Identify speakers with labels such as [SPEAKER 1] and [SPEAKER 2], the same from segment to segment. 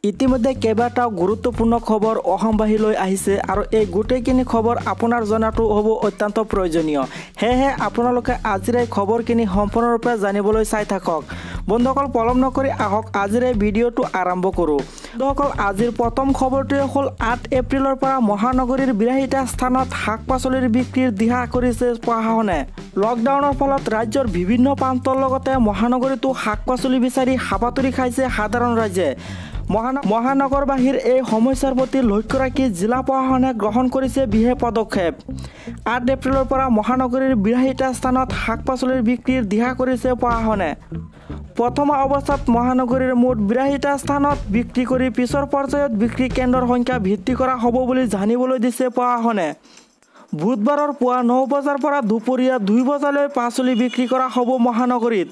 [SPEAKER 1] ইতিমধ্যে কেইবাটাও গুৰুত্বপূৰ্ণ খবৰ অসমবাসীলৈ আহিছে আৰু এই গোটেইখিনি খবৰ আপোনাৰ জনাটো হ'ব অত্যন্ত প্ৰয়োজনীয়। সেয়েহে আপোনালোকে আজিৰ এই খবৰখিনি সম্পূৰ্ণৰূপে জানিবলৈ চাই থাকক। বন্ধুসকল পলম নকৰি আহক আজিৰ এই ভিডিঅ'টো আৰম্ভ কৰোঁ। বন্ধুসকল আজিৰ প্ৰথম খবৰটোৱে হ'ল 8 এপ্ৰিলৰ পৰা মহানগৰীৰ 82টা স্থানত শাক পাচলিৰ বিক্ৰীৰ দিহা কৰিছে প্ৰশাসনে। লকডাউনৰ ফলত ৰাজ্যৰ বিভিন্ন প্ৰান্তৰ লগতে মহানগৰীতো শাক পাচলি বিচাৰি হাবাথুৰি খাইছে সাধাৰণ ৰাইজে। মহানগৰবাসীৰ এই সমস্যাৰ প্ৰতি লক্ষ্য ৰাখি জিলা প্ৰশাসনে গ্ৰহণ কৰিছে বিশেষ পদক্ষেপ। 8 এপ্ৰিলৰ পৰা মহানগৰীৰ 82টা স্থানত শাক পাচলিৰ বিক্ৰীৰ দিহা কৰিছে প্ৰশাসনে। প্ৰথম অৱস্থাত মহানগৰীৰ মুঠ 82টা স্থানত বিক্ৰী কৰি পিছৰ পৰ্যায়ত বিক্ৰী কেন্দ্ৰৰ সংখ্যা বৃদ্ধি কৰা হ'ব বুলি জানিবলৈ দিছে প্ৰশাসনে। বুধবাৰৰ পুৱা 9 বজাৰ পৰা দুপৰীয়া 2 বজালৈ পাচলি বিক্ৰী কৰা হ'ব মহানগৰীত।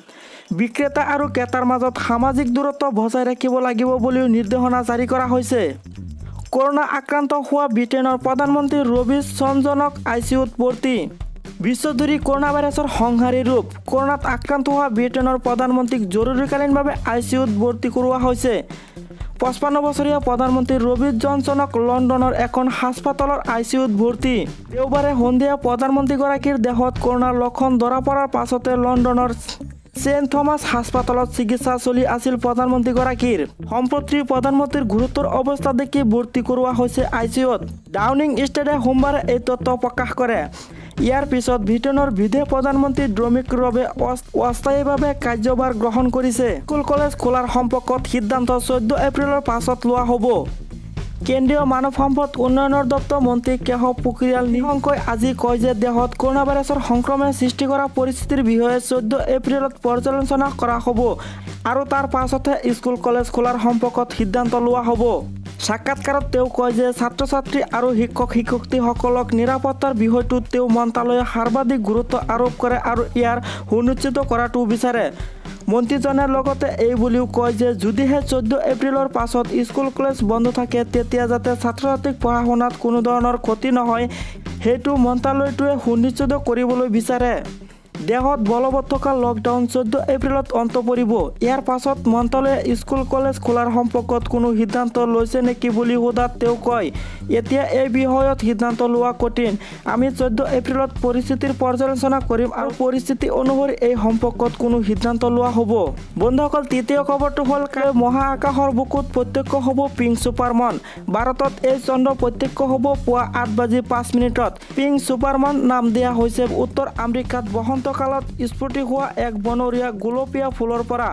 [SPEAKER 1] বিক্ৰেতা আৰু ক্ৰেতাৰ মাজত সামাজিক দূৰত্ব বজাই ৰাখিব লাগিব বুলিও নিৰ্দেশনা জাৰি কৰা হৈছে। কৰোনা আক্ৰান্ত হোৱা ব্ৰিটেইনৰ প্ৰধানমন্ত্ৰী ৰবিছ জনছনক ICUত ভৰ্তি। বিশ্বজুৰি কৰোনা ভাইৰাছৰ সংহাৰী ৰূপ। কৰোনাত আক্ৰান্ত হোৱা ব্ৰিটেইনৰ প্ৰধানমন্ত্ৰীক জৰুৰীকালীনভাৱে ICUত ভৰ্তি কৰোৱা হৈছে। 55 বছৰীয়া প্ৰধানমন্ত্ৰী ৰবিছ জনছনক লণ্ডনৰ এখন হাস্পতালৰ ICUত ভৰ্তি। দেওবাৰে সন্ধিয়া প্ৰধানমন্ত্ৰীগৰাকীৰ দেহত কৰোনাৰ লক্ষণ ধৰা পৰাৰ পাছতে লণ্ডনৰ ছেইণ্ট থমাছ হাস্পতালত চিকিৎসা চলি আছিল প্ৰধানমন্ত্ৰীগৰাকীৰ। সম্প্ৰতি প্ৰধানমন্ত্ৰীৰ গুৰুতৰ অৱস্থা দেখি ভৰ্তি কৰোৱা হৈছে ICUত। ডাউনিং ষ্ট্ৰীটে সোমবাৰে এই তথ্য প্ৰকাশ কৰে। ইয়াৰ পিছত ব্ৰিটেইনৰ বিদেশ প্ৰধানমন্ত্ৰী ডমিনিক ৰবে অস্থায়ীভাৱে কাৰ্যভাৰ গ্ৰহণ কৰিছে। স্কুল কলেজ খোলাৰ সম্পৰ্কত সিদ্ধান্ত 14 এপ্ৰিলৰ পাছত লোৱা হ'ব। কেন্দ্ৰীয় মানৱ সম্পদ উন্নয়নৰ দপ্তৰ মন্ত্ৰী কেশৱ পোখৰিয়াল নিশংকই আজি কয় যে দেশত কৰোনা ভাইৰাছৰ সংক্ৰমণে সৃষ্টি কৰা পৰিস্থিতিৰ বিষয়ে 14 এপ্ৰিলত পৰ্যালোচনা কৰা হ'ব আৰু তাৰ পাছতহে স্কুল কলেজ খোলাৰ সম্পৰ্কত সিদ্ধান্ত লোৱা হ'ব। সাক্ষাৎকাৰত তেওঁ কয় যে ছাত্ৰ ছাত্ৰী আৰু শিক্ষক শিক্ষয়িত্ৰীসকলক নিৰাপত্তাৰ বিষয়টোত তেওঁ মন্ত্ৰালয়ে সৰ্বাধিক গুৰুত্ব আৰোপ কৰে আৰু ইয়াৰ সুনিশ্চিত কৰাটো বিচাৰে। মন্ত্ৰীজনে লগতে এই বুলিও কয় যে যদিহে 14 এপ্ৰিলৰ পাছত স্কুল কলেজ বন্ধ থাকে তেতিয়া যাতে ছাত্ৰ ছাত্ৰীক পঢ়া শুনাত কোনো ধৰণৰ ক্ষতি নহয় সেইটো মন্ত্ৰালয়টোৱে সুনিশ্চিত কৰিবলৈ বিচাৰে। দেশত বলবৎ থকা লকডাউন 14 এপ্ৰিলত অন্ত পৰিব। ইয়াৰ পাছত মন্ত্ৰালয়ে স্কুল কলেজ খোলাৰ সম্পৰ্কত কোনো সিদ্ধান্ত লৈছে নেকি বুলি সোধাত তেওঁ কয়, এতিয়া এই বিষয়ত সিদ্ধান্ত লোৱা কঠিন। আমি 14 এপ্ৰিলত পৰিস্থিতিৰ পৰ্যালোচনা কৰিম আৰু পৰিস্থিতি অনুসৰি এই সম্পৰ্কত কোনো সিদ্ধান্ত লোৱা হ'ব। বন্ধুসকল তৃতীয় খবৰটো হ'ল মহাকাশৰ বুকুত প্ৰত্যক্ষ হ'ব পিংক ছুপাৰমুন। ভাৰতত এই চন্দ্ৰ প্ৰত্যক্ষ হ'ব পুৱা 8:05 পিংক ছুপাৰমুন নাম দিয়া হৈছে উত্তৰ আমেৰিকাত বসন্তকালত স্ফুৰ্তি হোৱা এক বনৰীয়া গোলপীয়া ফুলৰ পৰা।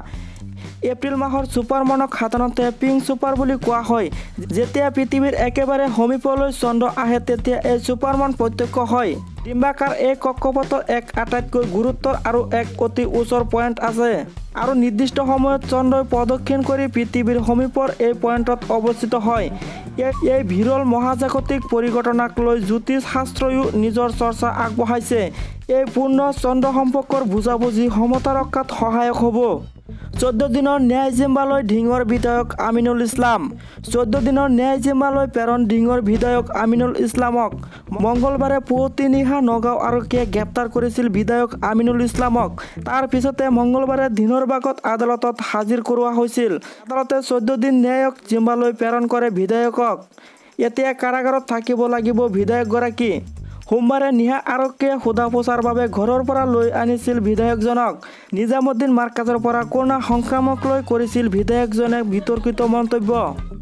[SPEAKER 1] এপ্ৰিল মাহৰ ছুপাৰমুনক সাধাৰণতে পিংক ছুপাৰ বুলি কোৱা হয়। যেতিয়া পৃথিৱীৰ একেবাৰে সমীপলৈ চন্দ্ৰ আহে তেতিয়া এই ছুপাৰমুন প্ৰত্যক্ষ হয়। ডিম্বাকাৰ এই কক্ষপথৰ এক আটাইতকৈ গুৰুত্বৰ আৰু এক অতি ওচৰ পইণ্ট আছে আৰু নিৰ্দিষ্ট সময়ত চন্দ্ৰই প্ৰদক্ষিণ কৰি পৃথিৱীৰ সমীপৰ এই পইণ্টত অৱস্থিত হয়। এই বিৰল মহাজাগতিক পৰিঘটনাক লৈ জ্যোতিষ শাস্ত্ৰয়ো নিজৰ চৰ্চা আগবঢ়াইছে। এই পূৰ্ণ চন্দ্ৰ সম্পৰ্কৰ বুজাবুজি সমতা ৰক্ষাত সহায়ক হ'ব। 14 দিনৰ ন্যায় জিম্বালৈ ঢিঙৰ বিধায়ক আমিনুল ইছলাম। 14 দিনৰ ন্যায় জিম্বালৈ প্ৰেৰণ ঢিঙৰ বিধায়ক আমিনুল ইছলামক। মঙলবাৰে পুৱতি নিশা নগাঁও আৰক্ষীয়ে গ্ৰেপ্তাৰ কৰিছিল বিধায়ক আমিনুল ইছলামক। তাৰ পিছতে মঙলবাৰে দিনৰ ভাগত আদালতত হাজিৰ কৰোৱা হৈছিল। আদালতে 14 দিন ন্যায়ক জিম্বালৈ প্ৰেৰণ কৰে বিধায়কক। এতিয়া কাৰাগাৰত থাকিব লাগিব বিধায়কগৰাকী। সোমবাৰে নিশা আৰক্ষীয়ে সোধা পোছাৰ বাবে ঘৰৰ পৰা লৈ আনিছিল বিধায়কজনক। নিজামুদ্দিন মাৰ্কাজৰ পৰা কৰোনা সংক্ৰমণক লৈ কৰিছিল বিধায়কজনে বিতৰ্কিত মন্তব্য।